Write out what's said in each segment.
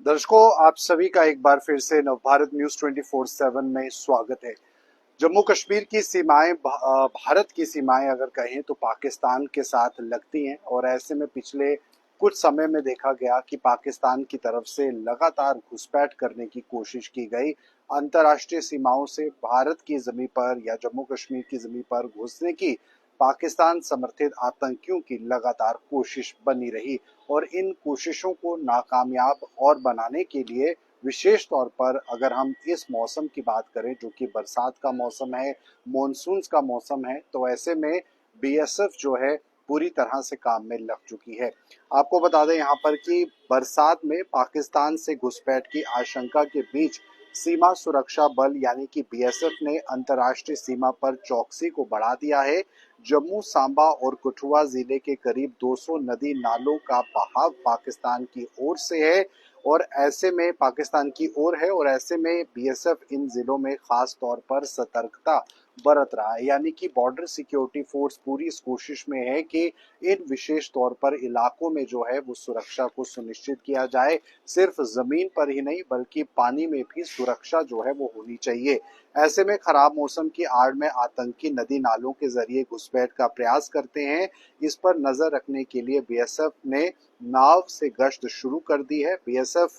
दर्शकों, आप सभी का एक बार फिर से नवभारत न्यूज 24/7 में स्वागत है। जम्मू कश्मीर की सीमाएं भारत की सीमाएं अगर कहें तो पाकिस्तान के साथ लगती हैं और ऐसे में पिछले कुछ समय में देखा गया कि पाकिस्तान की तरफ से लगातार घुसपैठ करने की कोशिश की गई। अंतर्राष्ट्रीय सीमाओं से भारत की जमीन पर या जम्मू कश्मीर की जमीन पर घुसने की पाकिस्तान समर्थित आतंकियों की लगातार कोशिश बनी रही और इन कोशिशों को नाकामयाब और बनाने के लिए विशेष तौर पर अगर हम इस मौसम की बात करें जो कि बरसात का मौसम है, मॉनसून का मौसम है, तो ऐसे में बीएसएफ जो है पूरी तरह से काम में लग चुकी है। आपको बता दें यहाँ पर कि बरसात में पाकिस्तान से घुसपैठ की आशंका के बीच सीमा सुरक्षा बल यानी कि बीएसएफ ने अंतर्राष्ट्रीय सीमा पर चौकसी को बढ़ा दिया है। जम्मू, सांबा और कठुआ जिले के करीब 200 नदी नालों का बहाव पाकिस्तान की ओर से है और ऐसे में पाकिस्तान की ओर है और ऐसे में बीएसएफ इन जिलों में खास तौर पर सतर्कता बरत रहा है, यानी कि बॉर्डर सिक्योरिटी फोर्स पूरी इस कोशिश में है कि इन विशेष तौर पर इलाकों में जो है वो सुरक्षा को सुनिश्चित किया जाए। सिर्फ जमीन पर ही नहीं बल्कि पानी में भी सुरक्षा जो है वो होनी चाहिए। ऐसे में खराब मौसम की आड़ में आतंकी नदी नालों के जरिए घुसपैठ का प्रयास करते हैं। इस पर नजर रखने के लिए बीएसएफ ने नाव से गश्त शुरू कर दी है। बीएसएफ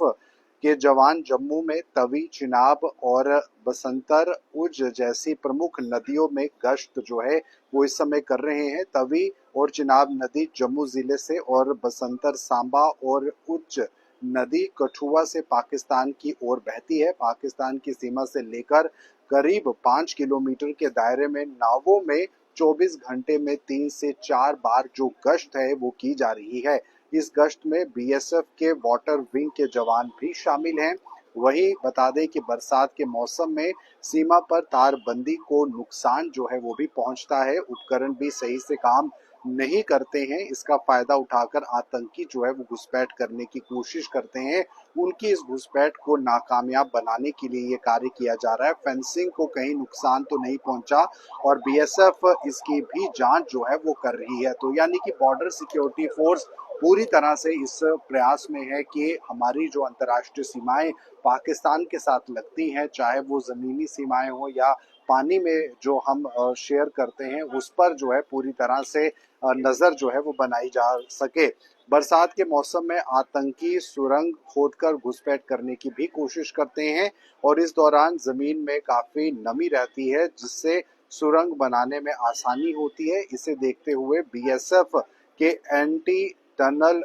के जवान जम्मू में तवी, चिनाब और बसंतर उज जैसी प्रमुख नदियों में गश्त जो है वो इस समय कर रहे हैं। तवी और चिनाब नदी जम्मू जिले से और बसंतर सांबा और उज नदी कठुआ से पाकिस्तान की ओर बहती है। पाकिस्तान की सीमा से लेकर करीब 5 किलोमीटर के दायरे में नावों में 24 घंटे में 3 से 4 बार जो गश्त है वो की जा रही है। इस गश्त में बीएसएफ के वाटर विंग के जवान भी शामिल हैं। वहीं बता दें कि बरसात के मौसम में सीमा पर तारबंदी को नुकसान जो है वो भी पहुंचता है। उपकरण भी सही से काम नहीं करते हैं। इसका फायदा उठाकर आतंकी जो है वो घुसपैठ करने की कोशिश करते हैं। उनकी इस घुसपैठ को नाकामयाब बनाने के लिए ये कार्य किया जा रहा है। फेंसिंग को कहीं नुकसान तो नहीं पहुंचा और बीएसएफ इसकी भी जांच जो है वो कर रही है। तो यानी कि बॉर्डर सिक्योरिटी फोर्स पूरी तरह से इस प्रयास में है कि हमारी जो अंतर्राष्ट्रीय सीमाएं पाकिस्तान के साथ लगती हैं, चाहे वो जमीनी सीमाएं हो या पानी में जो हम शेयर करते हैं, उस पर जो है पूरी तरह से नजर जो है वो बनाई जा सके। बरसात के मौसम में आतंकी सुरंग खोदकर घुसपैठ करने की भी कोशिश करते हैं और इस दौरान जमीन में काफी नमी रहती है जिससे सुरंग बनाने में आसानी होती है। इसे देखते हुए बीएसएफ के एंटी टनल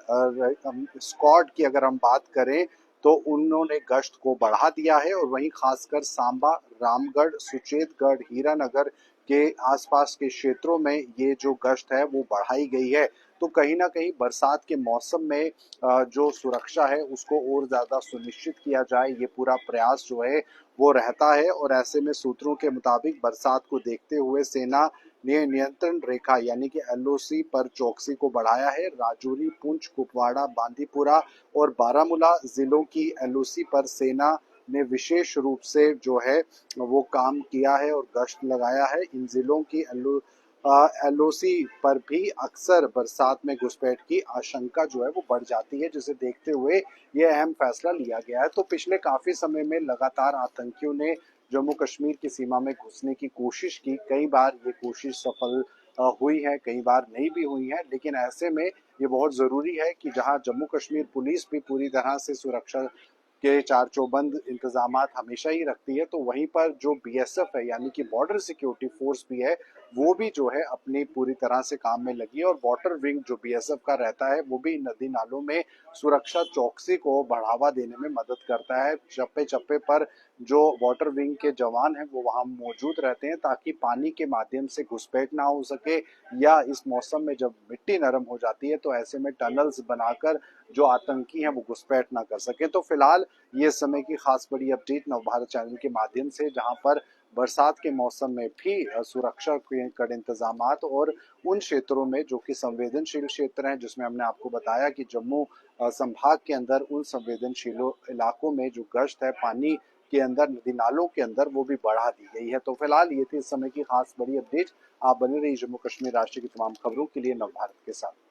स्क्वाड की अगर हम बात करें तो उन्होंने गश्त को बढ़ा दिया है और वहीं खासकर सांबा, रामगढ़, सुचेतगढ़, हीरानगर के आसपास के क्षेत्रों में ये जो गश्त है वो बढ़ाई गई है। तो कहीं ना कहीं बरसात के मौसम में जो सुरक्षा है उसको और ज्यादा सुनिश्चित किया जाए, ये पूरा प्रयास जो है वो रहता है। और ऐसे में सूत्रों के मुताबिक बरसात को देखते हुए सेना ने नियंत्रण रेखा यानी कि एलओसी पर चौकसी को बढ़ाया है। राजौरी, पुंछ, कुपवाड़ा, बांदीपुरा और बारामूला जिलों की एलओसी पर सेना ने विशेष रूप से जो है वो काम किया है और गश्त लगाया है। इन जिलों की एलओसी पर भी अक्सर बरसात में घुसपैठ की आशंका जो है वो बढ़ जाती है, जिसे देखते हुए ये अहम फैसला लिया गया है। तो पिछले काफी समय में लगातार आतंकियों ने जम्मू कश्मीर की सीमा में घुसने की कोशिश की। कई बार ये कोशिश सफल हुई है, कई बार नहीं भी हुई है, लेकिन ऐसे में ये बहुत जरूरी है कि जहां जम्मू कश्मीर पुलिस भी पूरी तरह से सुरक्षा के चार चौबंद इंतजाम हमेशा ही रखती है, तो वहीं पर जो बीएसएफ है यानी कि बॉर्डर सिक्योरिटी फोर्स भी है वो भी जो है अपनी पूरी तरह से काम में लगी है। और वाटर विंग जो बीएसएफ का रहता है वो भी नदी नालों में सुरक्षा चौकसी को बढ़ावा देने में मदद करता है। चप्पे चप्पे पर जो वाटर विंग के जवान हैं वो वहां मौजूद रहते हैं ताकि पानी के माध्यम से घुसपैठ ना हो सके, या इस मौसम में जब मिट्टी नरम हो जाती है तो ऐसे में टनल्स बनाकर जो आतंकी हैं वो घुसपैठ ना कर सके। तो फिलहाल ये समय की खास बड़ी अपडेट नवभारत चैनल के माध्यम से, जहां पर बरसात के मौसम में भी सुरक्षा के कड़े इंतजाम और उन क्षेत्रों में जो कि संवेदनशील क्षेत्र हैं, जिसमें हमने आपको बताया कि जम्मू संभाग के अंदर उन संवेदनशील इलाकों में जो गश्त है पानी के अंदर, नदी नालों के अंदर, वो भी बढ़ा दी गई है। तो फिलहाल ये थी इस समय की खास बड़ी अपडेट। आप बने रहिए जम्मू कश्मीर राष्ट्र की तमाम खबरों के लिए नवभारत के साथ।